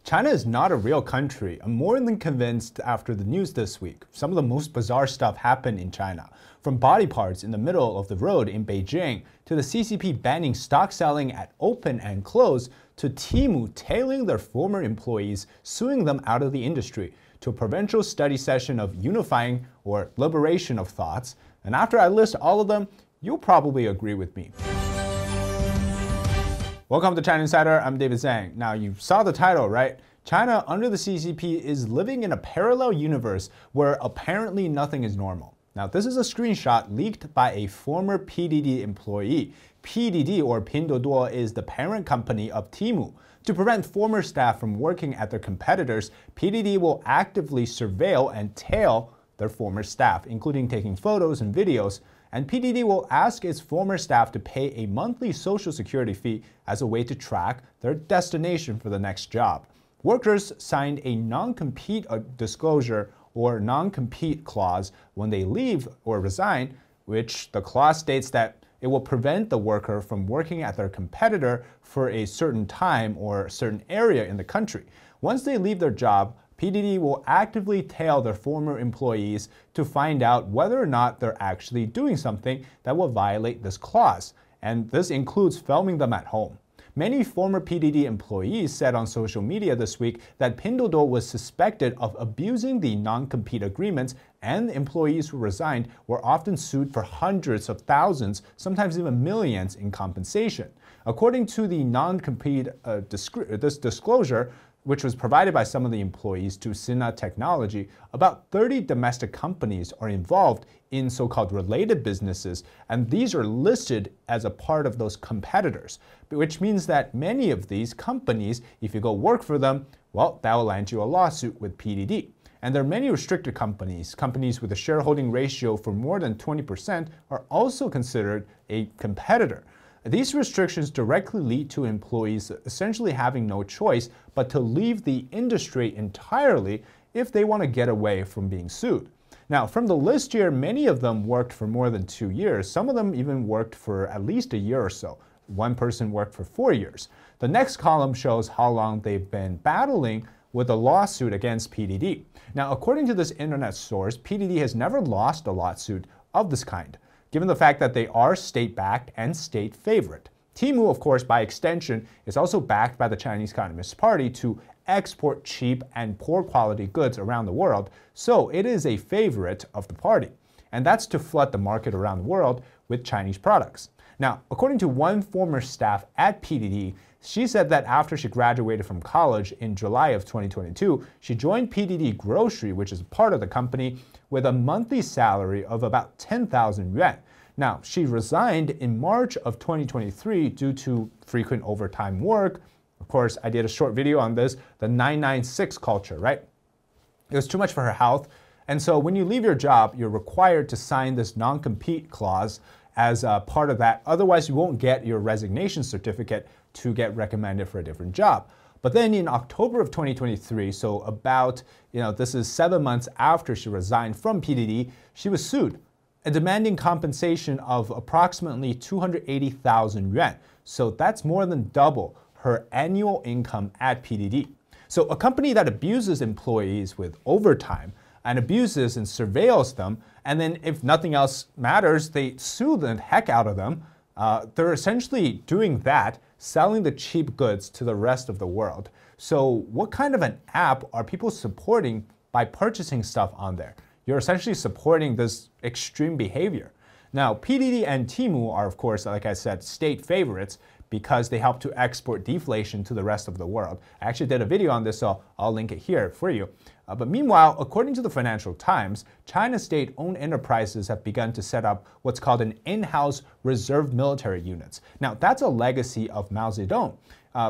China is not a real country. I'm more than convinced after the news this week. Some of the most bizarre stuff happened in China. From body parts in the middle of the road in Beijing, to the CCP banning stock selling at open and close, to Temu tailing their former employees, suing them out of the industry, to a provincial study session of unifying or liberation of thoughts. And after I list all of them, you'll probably agree with me. Welcome to China Insider, I'm David Zhang. Now you saw the title, right? China under the CCP is living in a parallel universe where apparently nothing is normal. Now this is a screenshot leaked by a former PDD employee. PDD or Pinduoduo is the parent company of Temu. To prevent former staff from working at their competitors, PDD will actively surveil and tail their former staff, including taking photos and videos. And PDD will ask its former staff to pay a monthly social security fee as a way to track their destination for the next job. Workers signed a non-compete disclosure or non-compete clause when they leave or resign, which the clause states that it will prevent the worker from working at their competitor for a certain time or a certain area in the country. Once they leave their job, PDD will actively tail their former employees to find out whether or not they're actually doing something that will violate this clause, and this includes filming them at home. Many former PDD employees said on social media this week that Pinduoduo was suspected of abusing the non-compete agreements, and employees who resigned were often sued for hundreds of thousands, sometimes even millions in compensation. According to the non-compete disclosure, which was provided by some of the employees to Sina Technology, about 30 domestic companies are involved in so-called related businesses, and these are listed as a part of those competitors, which means that many of these companies, if you go work for them, well, that will land you a lawsuit with PDD. And there are many restricted companies. Companies with a shareholding ratio for more than 20% are also considered a competitor. These restrictions directly lead to employees essentially having no choice but to leave the industry entirely if they want to get away from being sued. Now, from the list here, many of them worked for more than 2 years. Some of them even worked for at least a year or so. One person worked for 4 years. The next column shows how long they've been battling with a lawsuit against PDD. Now, according to this internet source, PDD has never lost a lawsuit of this kind, given the fact that they are state-backed and state favorite. Temu, of course, by extension, is also backed by the Chinese Communist Party to export cheap and poor quality goods around the world, so it is a favorite of the party. And that's to flood the market around the world with Chinese products. Now, according to one former staff at PDD, she said that after she graduated from college in July of 2022, she joined PDD Grocery, which is part of the company, with a monthly salary of about 10,000 yuan. Now, she resigned in March of 2023 due to frequent overtime work. Of course, I did a short video on this, the 996 culture, right? It was too much for her health. And so when you leave your job, you're required to sign this non-compete clause as a part of that. Otherwise, you won't get your resignation certificate to get recommended for a different job. But then in October of 2023, so about, this is 7 months after she resigned from PDD, she was sued, demanding compensation of approximately 280,000 yuan. So that's more than double her annual income at PDD. So a company that abuses employees with overtime and abuses and surveils them, and then if nothing else matters, they sue the heck out of them. They're essentially doing that, selling the cheap goods to the rest of the world. So what kind of an app are people supporting by purchasing stuff on there? You're essentially supporting this extreme behavior. Now, PDD and Temu are, of course, like I said, state favorites because they help to export deflation to the rest of the world. I actually did a video on this, so I'll link it here for you. But meanwhile, according to the Financial Times, China's state-owned enterprises have begun to set up what's called an in-house reserve military units. Now, that's a legacy of Mao Zedong,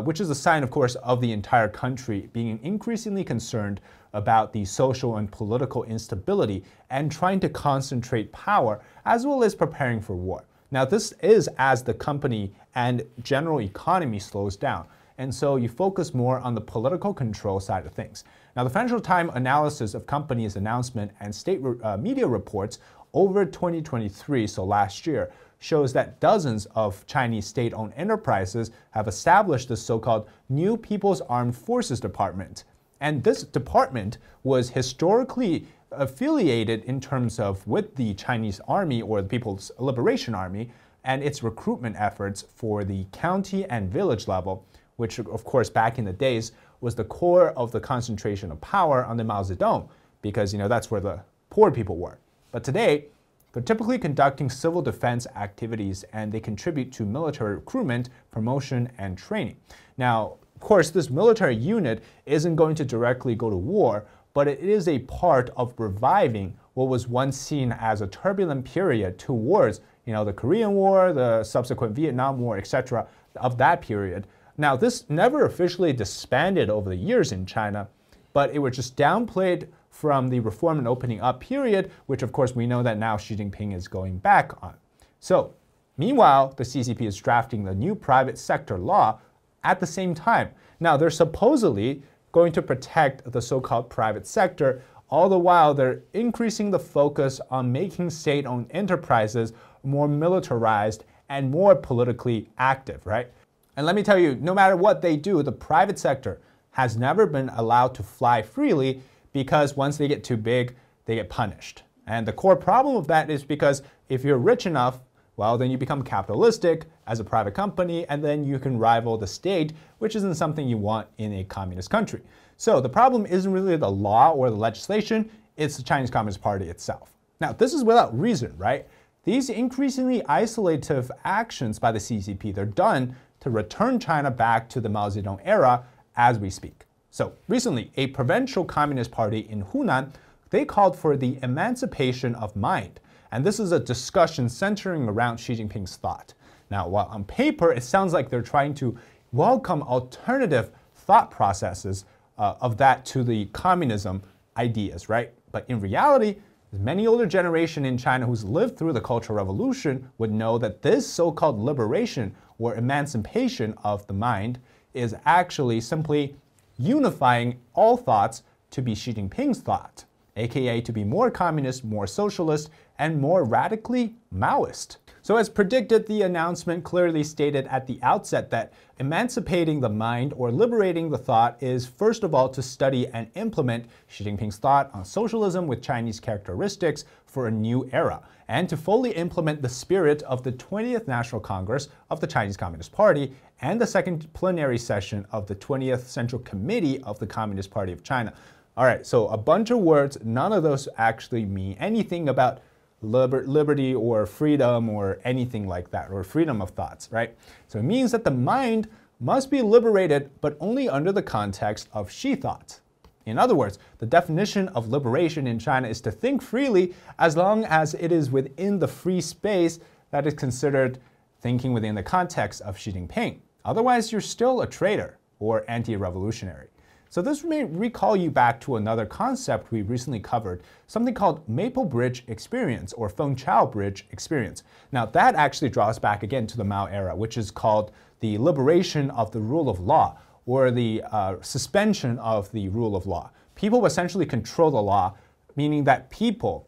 which is a sign, of course, of the entire country being increasingly concerned about the social and political instability and trying to concentrate power, as well as preparing for war. Now, this is as the company and general economy slows down. And so you focus more on the political control side of things. Now, the Financial Times analysis of companies' announcement and state media reports over 2023, so last year, shows that dozens of Chinese state-owned enterprises have established the so-called New People's Armed Forces Department. And this department was historically affiliated in terms of with the Chinese Army or the People's Liberation Army and its recruitment efforts for the county and village level, which of course back in the days was the core of the concentration of power under Mao Zedong, because that's where the poor people were. But today, they're typically conducting civil defense activities and they contribute to military recruitment, promotion, and training. Now, of course, this military unit isn't going to directly go to war, but it is a part of reviving what was once seen as a turbulent period towards, the Korean War, the subsequent Vietnam War, etc., of that period. Now, this never officially disbanded over the years in China, but it was just downplayed from the reform and opening up period, which of course we know that now Xi Jinping is going back on. So, meanwhile, the CCP is drafting the new private sector law at the same time. Now, they're supposedly going to protect the so-called private sector, all the while they're increasing the focus on making state-owned enterprises more militarized and more politically active, right? And let me tell you, no matter what they do, the private sector has never been allowed to fly freely because once they get too big, they get punished. And the core problem of that is because if you're rich enough, well, then you become capitalistic as a private company, and then you can rival the state, which isn't something you want in a communist country. So the problem isn't really the law or the legislation, it's the Chinese Communist Party itself. Now, this is without reason, right? These increasingly isolative actions by the CCP, they're done to return China back to the Mao Zedong era as we speak. So recently, a provincial communist party in Hunan, they called for the emancipation of mind. And this is a discussion centering around Xi Jinping's thought. Now, while on paper, it sounds like they're trying to welcome alternative thought processes of that to the communism ideas, right? But in reality, many older generation in China who's lived through the Cultural Revolution would know that this so-called liberation or emancipation of the mind is actually simply unifying all thoughts to be Xi Jinping's thought, aka to be more communist, more socialist, and more radically Maoist. So as predicted, the announcement clearly stated at the outset that emancipating the mind or liberating the thought is first of all to study and implement Xi Jinping's thought on socialism with Chinese characteristics for a new era, and to fully implement the spirit of the 20th National Congress of the Chinese Communist Party and the second plenary session of the 20th Central Committee of the Communist Party of China. All right, so a bunch of words, none of those actually mean anything about liberty or freedom or anything like that, or freedom of thoughts, right? So it means that the mind must be liberated, but only under the context of Xi thoughts. In other words, the definition of liberation in China is to think freely as long as it is within the free space that is considered thinking within the context of Xi Jinping. Otherwise, you're still a traitor or anti-revolutionary. So this may recall you back to another concept we recently covered, something called Maple Bridge Experience or Fengchao Bridge Experience. Now that actually draws back again to the Mao era, which is called the liberation of the rule of law or the suspension of the rule of law. People essentially control the law, meaning that people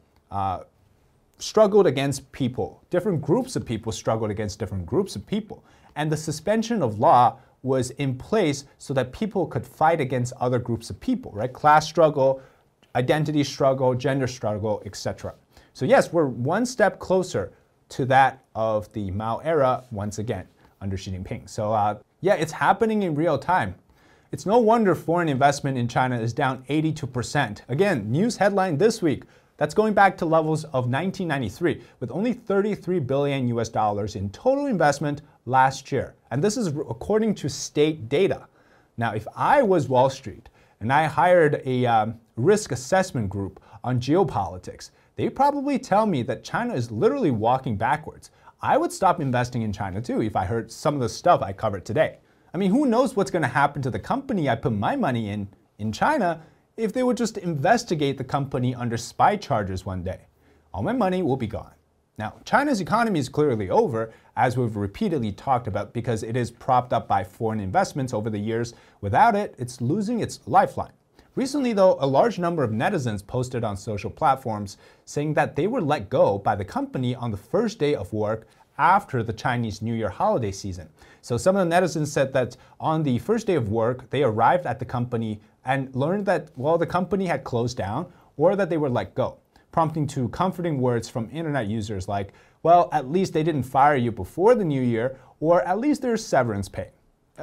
struggled against people. Different groups of people struggled against different groups of people. And the suspension of law was in place so that people could fight against other groups of people, right? Class struggle, identity struggle, gender struggle, etc. So yes, we're one step closer to that of the Mao era once again under Xi Jinping. So yeah, it's happening in real time. It's no wonder foreign investment in China is down 82%. Again, news headline this week. That's going back to levels of 1993, with only 33 billion US dollars in total investment last year. And this is according to state data. Now, if I was Wall Street and I hired a risk assessment group on geopolitics, they'd probably tell me that China is literally walking backwards. I would stop investing in China too if I heard some of the stuff I covered today. I mean, who knows what's going to happen to the company I put my money in China if they would just investigate the company under spy charges one day. All my money will be gone. Now, China's economy is clearly over, as we've repeatedly talked about, because it is propped up by foreign investments over the years. Without it, it's losing its lifeline. Recently, though, a large number of netizens posted on social platforms saying that they were let go by the company on the first day of work after the Chinese New Year holiday season. So some of the netizens said that on the first day of work, they arrived at the company and learned that, well, the company had closed down or that they were let go, prompting to comforting words from internet users like, well, at least they didn't fire you before the new year, or at least there's severance pay.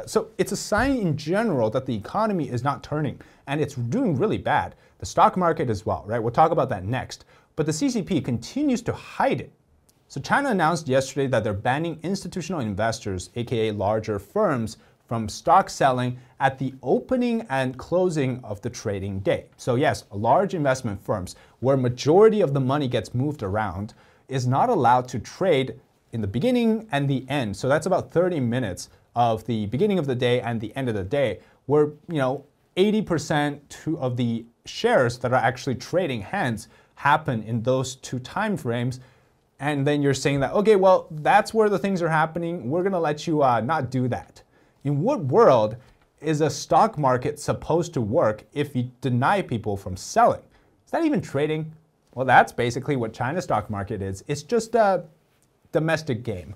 So it's a sign in general that the economy is not turning, and it's doing really bad. The stock market as well, right? We'll talk about that next. But the CCP continues to hide it. So China announced yesterday that they're banning institutional investors, aka larger firms, from stock selling at the opening and closing of the trading day. So yes, large investment firms, where majority of the money gets moved around, is not allowed to trade in the beginning and the end. So that's about 30 minutes of the beginning of the day and the end of the day, where 80% of the shares that are actually trading hands happen in those two time frames. And then you're saying that, okay, well, that's where the things are happening. We're going to let you not do that. In what world is a stock market supposed to work if you deny people from selling? Is that even trading? Well, that's basically what China's stock market is. It's just a domestic game.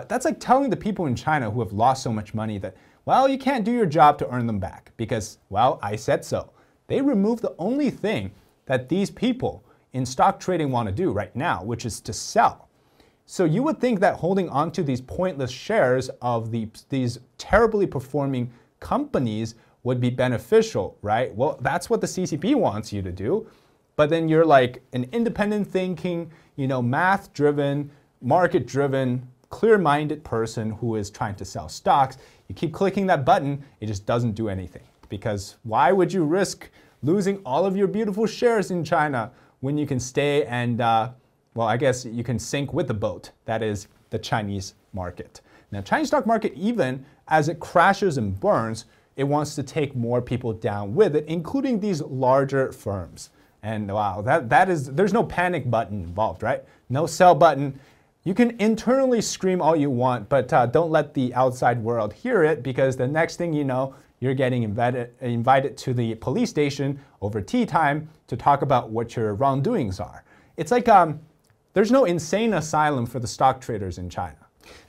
That's like telling the people in China who have lost so much money that, well, you can't do your job to earn them back because, well, I said so. They removed the only thing that these people in stock trading want to do right now, which is to sell. So you would think that holding on to these pointless shares of these terribly performing companies would be beneficial, right? Well, that's what the CCP wants you to do. But then you're like an independent thinking, math-driven, market-driven, clear-minded person who is trying to sell stocks. You keep clicking that button, it just doesn't do anything. Because why would you risk losing all of your beautiful shares in China when you can stay and, well, I guess you can sink with the boat. That is the Chinese market. Now, Chinese stock market, even as it crashes and burns, it wants to take more people down with it, including these larger firms. And wow, there's no panic button involved, right? No sell button. You can internally scream all you want, but don't let the outside world hear it, because the next thing you know, you're getting invited to the police station over tea time to talk about what your wrongdoings are. It's like there's no insane asylum for the stock traders in China.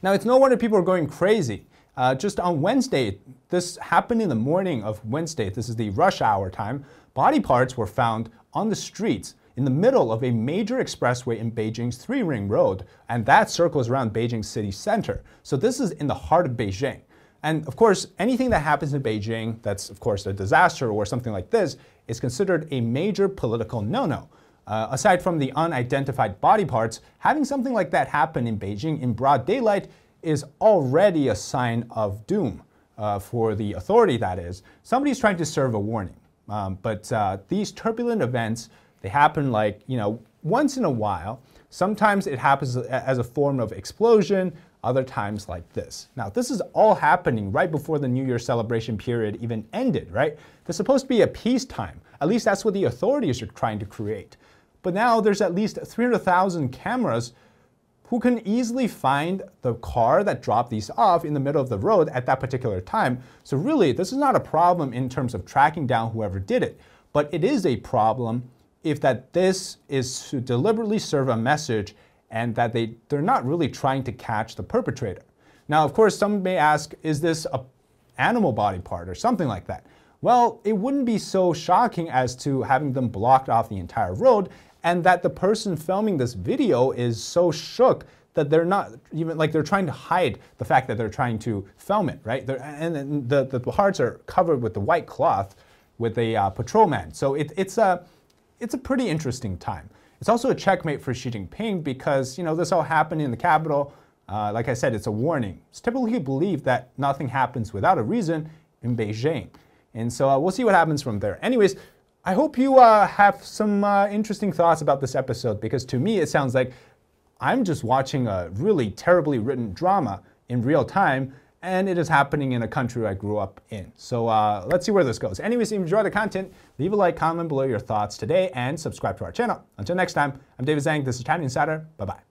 Now, it's no wonder people are going crazy. Just on Wednesday, this happened in the morning of Wednesday, this is the rush hour time, body parts were found on the streets in the middle of a major expressway in Beijing's Three-Ring Road, and that circles around Beijing city center. So this is in the heart of Beijing. And of course, anything that happens in Beijing that's, of course, a disaster or something like this is considered a major political no-no. Aside from the unidentified body parts, having something like that happen in Beijing in broad daylight is already a sign of doom for the authority, that is. Somebody's trying to serve a warning. But these turbulent events, they happen like, once in a while. Sometimes it happens as a form of explosion, other times like this. Now, this is all happening right before the New Year celebration period even ended, right? There's supposed to be a peacetime. At least that's what the authorities are trying to create. But now there's at least 300,000 cameras who can easily find the car that dropped these off in the middle of the road at that particular time. So really, this is not a problem in terms of tracking down whoever did it, but it is a problem if this is to deliberately serve a message and that they're not really trying to catch the perpetrator. Now, of course, some may ask, is this an animal body part or something like that? Well, it wouldn't be so shocking as to having them blocked off the entire road, and that the person filming this video is so shook that they're not even, like, they're trying to hide the fact that they're trying to film it, right? And the parts are covered with the white cloth with a patrolman. So it's a pretty interesting time. It's also a checkmate for Xi Jinping because, this all happened in the capital. Like I said, it's a warning. It's typically believed that nothing happens without a reason in Beijing. And so we'll see what happens from there. Anyways, I hope you have some interesting thoughts about this episode, because to me it sounds like I'm just watching a really terribly written drama in real time, and it is happening in a country I grew up in. So let's see where this goes. Anyways, if you enjoy the content, leave a like, comment below your thoughts today, and subscribe to our channel. Until next time, I'm David Zhang. This is China Insider. Bye-bye.